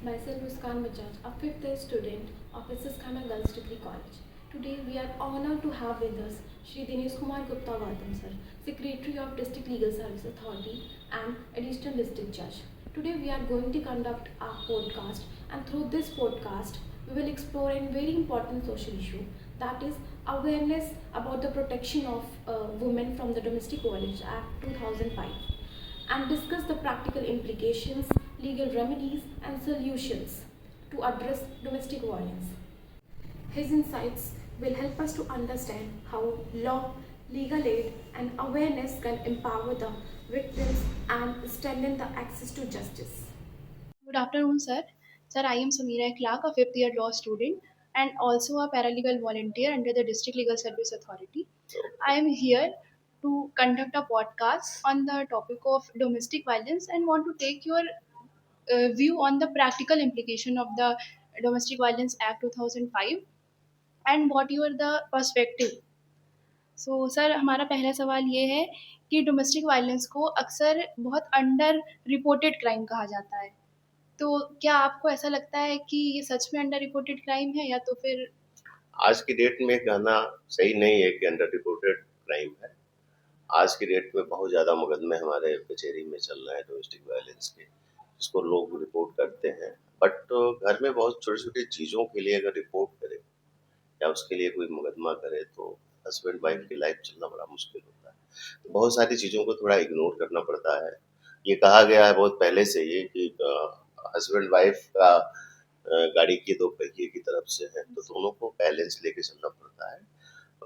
Myself is Khan Bajaj, a fifth year student of SS Khana Girls Degree College. Today we are honored to have with us Shri Dinesh Kumar Gupta Gautam sir, Secretary of District Legal Service Authority and Additional District Judge. Today we are going to conduct our podcast, and through this podcast we will explore a very important social issue, that is awareness about the protection of women from the Domestic Violence Act 2005, and discuss the practical implications, legal remedies, and solutions to address domestic violence. His insights will help us to understand how law, legal aid, and awareness can empower the victims and strengthen the access to justice. Good afternoon, sir. Sir, I am Samira Clark, a fifth year law student and also a paralegal volunteer under the District Legal Service Authority. I am here to conduct a podcast on the topic of domestic violence and want to take your view on the practical implication of the Domestic Violence Act 2005 and what your the perspective. So sir हमारा पहला सवाल ये है कि domestic violence को अक्सर बहुत under reported crime कहा जाता है। तो क्या आपको ऐसा लगता है कि ये सच में अंडर रिपोर्टेड क्राइम है या तो फिर आज की डेट में कहना सही नहीं है कि अंडर रिपोर्टेड क्राइम है। आज की डेट में बहुत ज़्यादा मुकदमे हमारे कचहरी में चल रहे हैं डोमेस्टिक वायलेंस के, जिसको लोग रिपोर्ट करते हैं। बट घर में बहुत छोटी-छोटी चीज़ों के लिए अगर रिपोर्ट करें या उसके लिए कोई मुकदमा करे तो हस्बैंड वाइफ की लाइफ चलना बड़ा मुश्किल होता है। तो बहुत सारी चीज़ों को थोड़ा इग्नोर करना पड़ता है। ये कहा गया है बहुत पहले से ही कि हस्बैंड वाइफ का गाड़ी के दो पहिए की तरफ से है, तो दोनों को बैलेंस लेके चलना पड़ता है।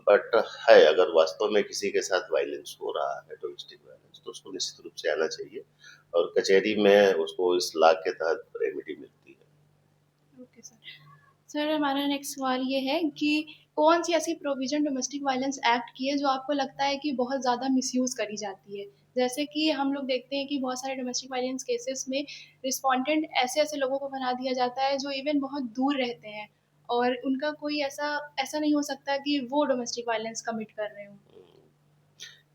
बट है, अगर वास्तव में किसी के साथ वायलेंस हो रहा है, डोमेस्टिक वायलेंस, तो उसको निश्चित रूप से आना चाहिए और कचहरी में उसको इस लॉ के तहत रेमेडी मिलती है। Okay sir. सर हमारा नेक्स्ट सवाल ये है कि कौन सी ऐसी प्रोविजन डोमेस्टिक वायलेंस एक्ट की है जो आपको लगता है कि बहुत ज़्यादा मिसयूज़ करी जाती है? जैसे कि हम लोग देखते हैं कि बहुत सारे डोमेस्टिक वायलेंस केसेस में रिस्पोंडेंट ऐसे-ऐसे लोगों को बना दिया जाता है जो इवन बहुत दूर रहते हैं और उनका कोई ऐसा ऐसा नहीं हो सकता कि वो डोमेस्टिक वायलेंस कमिट कर रहे हों।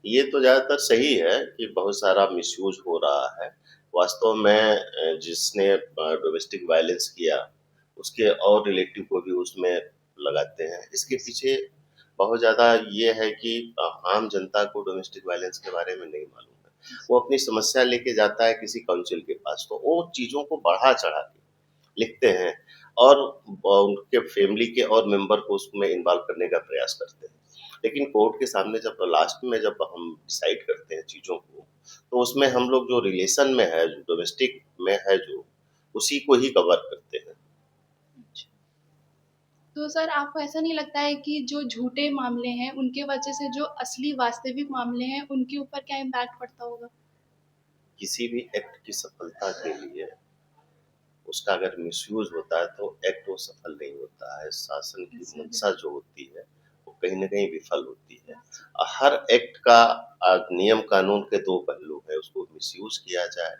ये तो ज़्यादातर सही है कि बहुत सारा मिसयूज़ हो रहा है। वास्तव में जिसने डोमेस्टिक वायलेंस किया, उसके और रिलेटिव को भी उसमें लगाते हैं। इसके पीछे बहुत ज़्यादा ये है कि आम जनता को डोमेस्टिक वायलेंस के बारे में नहीं मालूम है। वो अपनी समस्या लेके जाता है किसी काउंसिल के पास, तो वो चीज़ों को बढ़ा-चढ़ा के लिखते हैं और उनके फैमिली के और मेंबर को उसमें इन्वॉल्व करने का प्रयास करते हैं। लेकिन कोर्ट के सामने जब लास्ट में जब हम डिसाइड करते हैं चीज़ों को, तो उसमें हम लोग जो रिलेशन में है, जो डोमेस्टिक में है जो, उसी को ही कवर करते हैं। अच्छा। तो सर आपको ऐसा नहीं लगता है कि जो झूठे मामले हैं उनके वजह से जो असली वास्तविक मामले हैं उनके ऊपर क्या इम्पैक्ट पड़ता होगा? किसी भी एक्ट की सफलता के लिए उसका अगर मिसयूज़ होता है तो एक्ट वो सफल नहीं होता है। शासन की मंशा जो होती है, वो कहीं न कहीं विफल होती है। हर एक्ट का नियम कानून के 2 पहलू हैं, उसको मिसयूज़ किया जाए,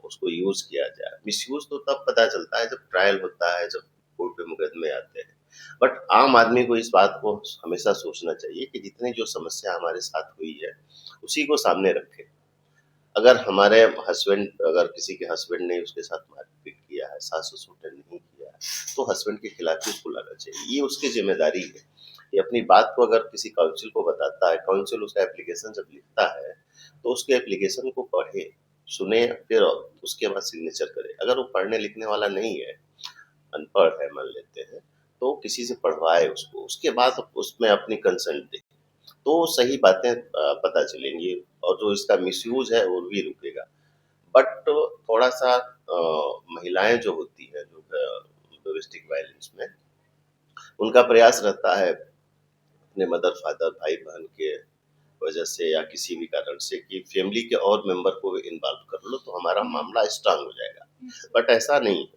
उसको यूज़ किया जाए। मिसयूज़ तो तब पता चलता है जब ट्रायल होता है, जब कोर्ट में मुकदमे आते हैं। बट आम आदमी को इस बात को हमेशा सोचना चाहिए कि जितनी जो समस्या हमारे साथ हुई है, उसी को सामने रखें। अगर हमारे हस्बैंड अगर किसी के हस्बैंड ने उसके साथ मारपीट किया है, सास-ससुर ने नहीं किया है, तो हस्बैंड के खिलाफ ही उसको लाना चाहिए। ये उसकी ज़िम्मेदारी है। ये अपनी बात को अगर किसी काउंसिल को बताता है, काउंसिल उसका एप्लीकेशन जब लिखता है, तो उसके एप्लीकेशन को पढ़े, सुने, फिर उसके बाद सिग्नेचर करे। अगर वो पढ़ने-लिखने वाला नहीं है, अनपढ़ है मान लेते हैं, तो किसी से पढ़वाए उसको, उसके बाद उसमें अपनी कंसेंट दे। तो सही बातें पता चलेंगी और जो इसका मिसयूज़ है वो भी रुकेगा। बट थोड़ा-सा महिलाएँ जो होती हैं जो डोमेस्टिक वायलेंस में, उनका प्रयास रहता है अपने मदर-फादर, भाई-बहन के वजह से या किसी भी कारण से कि फैमिली के और मेंबर को इन्वॉल्व कर लो तो हमारा मामला स्ट्रॉन्ग हो जाएगा। बट ऐसा नहीं है।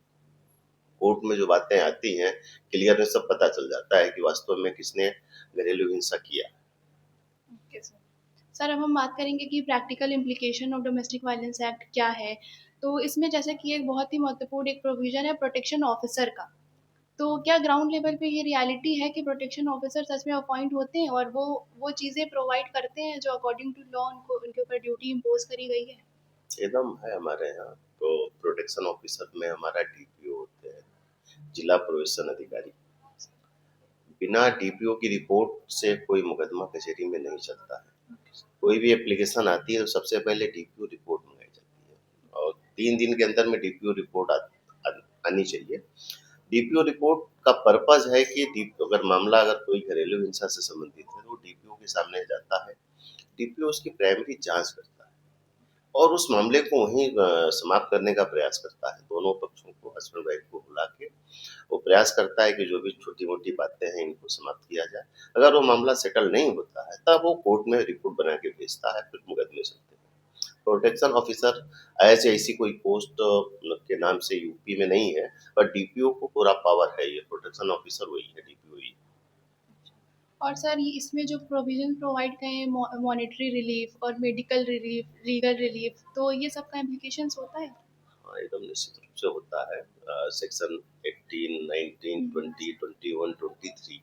कोर्ट में जो बातें आती हैं, क्लियर में सब पता चल जाता है कि वास्तव में किसने घरेलू हिंसा किया। Okay sir. सर अब हम बात करेंगे कि practical implication of domestic violence act क्या है? तो इसमें जैसे कि एक बहुत ही महत्वपूर्ण एक प्रोविज़न है प्रोटेक्शन ऑफ़िसर का। तो क्या ग्राउंड लेवल पे ये रियलिटी है कि प्रोटेक्शन ऑफ़िसर सच में अपॉइंट होते हैं और वो चीज़ें प्रोवाइड करते हैं जो अकॉर्डिंग टू लॉ उनको उनके ऊपर ड्यूटी इम्पोज़ करी गई है? एकदम है हमारे यहाँ, तो प्रोटेक्शन ऑफिसर में हमारा डीपीओ जिला प्रोवेशन अधिकारी। बिना डीपीओ की रिपोर्ट से कोई मुकदमा कचहरी में नहीं चलता है। कोई भी एप्लीकेशन आती है तो सबसे पहले डीपीओ रिपोर्ट मंगाई जाती है और 3 दिन के अंदर में डीपीओ रिपोर्ट आनी चाहिए। डीपीओ रिपोर्ट का पर्पज़ है कि अगर मामला अगर कोई घरेलू हिंसा से संबंधित है तो डीपीओ के सामने जाता है। डीपीओ उसकी प्राइमरी जाँच करता है और उस मामले को वहीं समाप्त करने का प्रयास करता है। दोनों पक्षों को, हस्बैंड वाइफ को बुला के वो प्रयास करता है कि जो भी छोटी-मोटी बातें हैं इनको समाप्त किया जाए। अगर वो मामला सेटल नहीं होता है तब वो कोर्ट में रिपोर्ट बना के भेजता है, फिर मुकदमे चलते हैं। प्रोटेक्शन ऑफिसर ऐसी कोई पोस्ट के नाम से यूपी में नहीं है, पर डीपीओ को पूरा पावर है, ये प्रोटेक्शन ऑफिसर वही है, डीपीओ ही। और सर ये इसमें जो प्रोविज़न प्रोवाइड किए हैं मॉनेटरी रिलीफ़ और मेडिकल रिलीफ़, लीगल रिलीफ़, तो ये सब का इम्प्लीकेशंस होता है? हाँ, एकदम निश्चित रूप से होता है। सेक्शन 18, 19, 20, 21, 23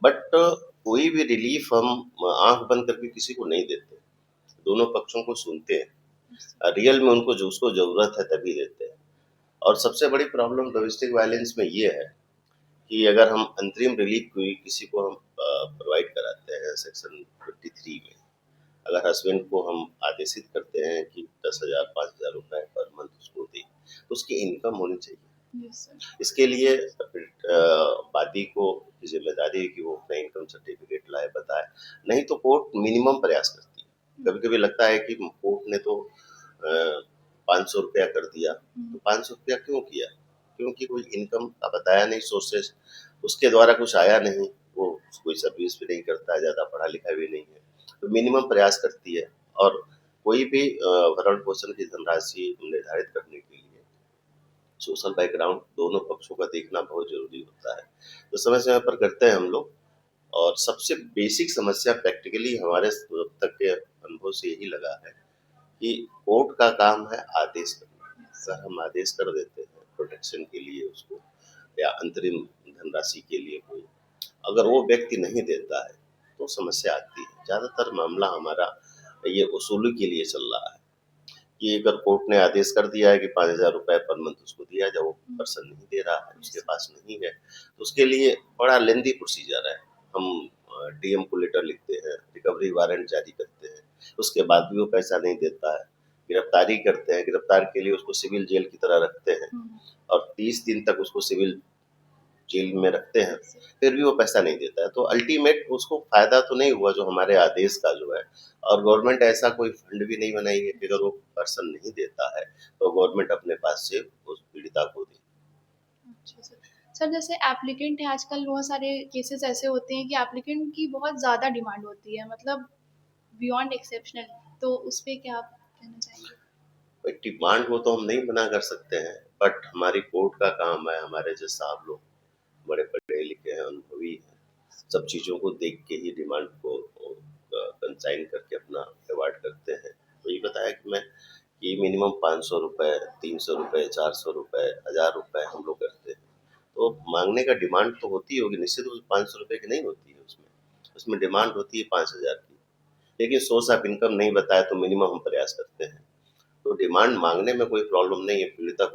बट कोई भी रिलीफ हम आँख बंद करके किसी को नहीं देते। दोनों पक्षों को सुनते हैं। रियल में उनको जो उसको ज़रूरत है तभी देते हैं। और सबसे बड़ी प्रॉब्लम डोमेस्टिक वायलेंस में ये है कि अगर हम अंतरिम रिलीफ कोई किसी को हम प्रोवाइड कराते हैं सेक्शन 23 में, अगर हस्बैंड को हम आदेशित करते हैं कि 10,000 5,000 रुपए पर मंथ उसको दें, तो उसकी इनकम होनी चाहिए। Yes sir. इसके लिए वादी को ज़िम्मेदारी है कि वो अपना इनकम सर्टिफिकेट लाए, बताए, नहीं तो कोर्ट मिनिमम प्रयास करती है। कभी-कभी लगता है कि कोर्ट ने तो 500 रुपया कर दिया, तो 500 रुपया क्यों किया? क्योंकि कोई इनकम का बताया नहीं सोर्सेस, उसके द्वारा कुछ आया नहीं, वो कोई सर्विस भी नहीं करता है, ज़्यादा पढ़ा-लिखा भी नहीं है, तो मिनिमम प्रयास करती है और कोई भी भरण-पोषण की धनराशि निर्धारित करने के लिए सोशल बैकग्राउंड दोनों पक्षों का देखना बहुत ज़रूरी होता है। तो समय-समय पर करते हैं हम लोग और सबसे बेसिक समस्या प्रैक्टिकली हमारे अब तक के अनुभव से यही लगा है कि कोर्ट का काम है आदेश करना। अगर हम आदेश कर देते हैं प्रोटेक्शन के लिए उसको या अंतरिम धनराशि के लिए कोई, अगर वो व्यक्ति नहीं देता है, तो समस्या आती है। ज़्यादातर मामला हमारा ये वसूली के लिए चल रहा है कि अगर कोर्ट ने आदेश कर दिया है कि 5,000 रुपए पर मंथ उसको दिया जाए, वो पर्सन नहीं दे रहा है, उसके पास नहीं है, तो उसके लिए बड़ा लेंदी प्रोसीजर है। हम डीएम को लेटर लिखते हैं, रिकवरी वारंट जारी करते हैं, उसके बाद भी वो पैसा नहीं देता है। गिरफ्तारी करते हैं, गिरफ्तार के लिए उसको सिविल जेल की तरह रखते हैं और 30 दिन तक उसको सिविल जेल में रखते हैं, फिर भी वो पैसा नहीं देता है। तो अल्टीमेट उसको फ़ायदा तो नहीं हुआ जो हमारे आदेश का जो है, और गवर्नमेंट ऐसा कोई फंड भी नहीं बनाई है कि अगर वो पर्सन नहीं देता है, तो गवर्नमेंट अपने पास से उस पीड़िता को दे। अच्छा सर। सर जैसे एप्लीकेंट है आजकल बहुत सारे केसेस ऐसे होते हैं कि एप्लीकेंट की बहुत ज़्यादा डिमांड होती है, मतलब बियॉन्ड एक्सेप्शनल, तो उस पे क्या आप कहना चाहेंगे? भाई डिमांड को तो हम नहीं मना कर सकते हैं, बट हमारी कोर्ट का काम है, हमारे जैसे साहब लोग बड़े पढ़े-लिखे हैं, अनुभवी हैं, सब चीज़ों को देख के ही डिमांड को कंसाइन करके अपना अवॉर्ड करते हैं। तो ये बताया कि मैं कि मिनिमम 500 रुपए, 300 रुपए, 400 रुपए, 1000 रुपए हम लोग करते हैं। तो माँगने का डिमांड तो होती होगी, निश्चित रूप से 500 रुपए की नहीं होती है उसमें। उसमें डिमांड होती है 5,000 की। लेकिन सोर्स ऑफ इनकम नहीं बताया तो मिनिमम हम प्रयास करते हैं। तो डिमांड माँगने में कोई प्रॉब्लम नहीं है, पीड़िता को